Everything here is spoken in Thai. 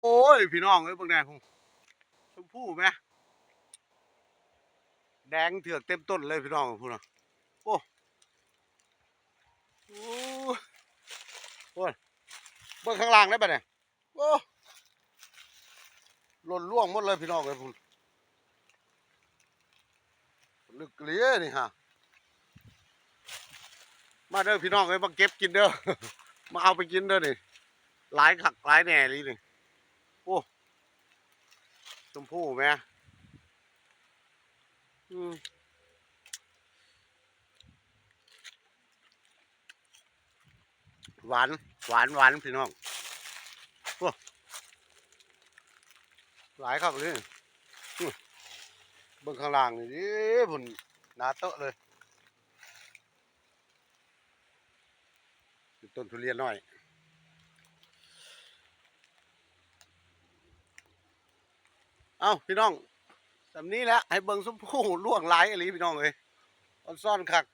โอ้ยพี่น้องเอ้ยเบิ่งแน่พุ่นชมพู่ไหมแดงเถือกเต็มต้นเลยพี่น้องพุ่นน่ะโอ้โอ้โอ้ยเบิ่งข้างล่างได้ปะเนี่ยโอ้หล่นร่วงหมดเลยพี่น้องเอ้ยพุ่นลึกเหลือนี่ฮะมาเด้อพี่น้องเอ้ยมาเก็บกินเด้อมาเอาไปกินเด้อนี่หลายคักหลายแหน่เลยนี่โอ้ชมพู่ไหมอืมหวานหวานพี่น้องโอ้หลายคักเลยอื้อเบิ่งข้างล่างนี่ดิพุ่นหนาเตอะเลยต้นทุเรียนน้อยเอ้าพี่น้องสำนี้แหละให้เบิ่งชมพู่ล่วงหลายอะไรพี่น้องเอ้ยออนซ่อนคัก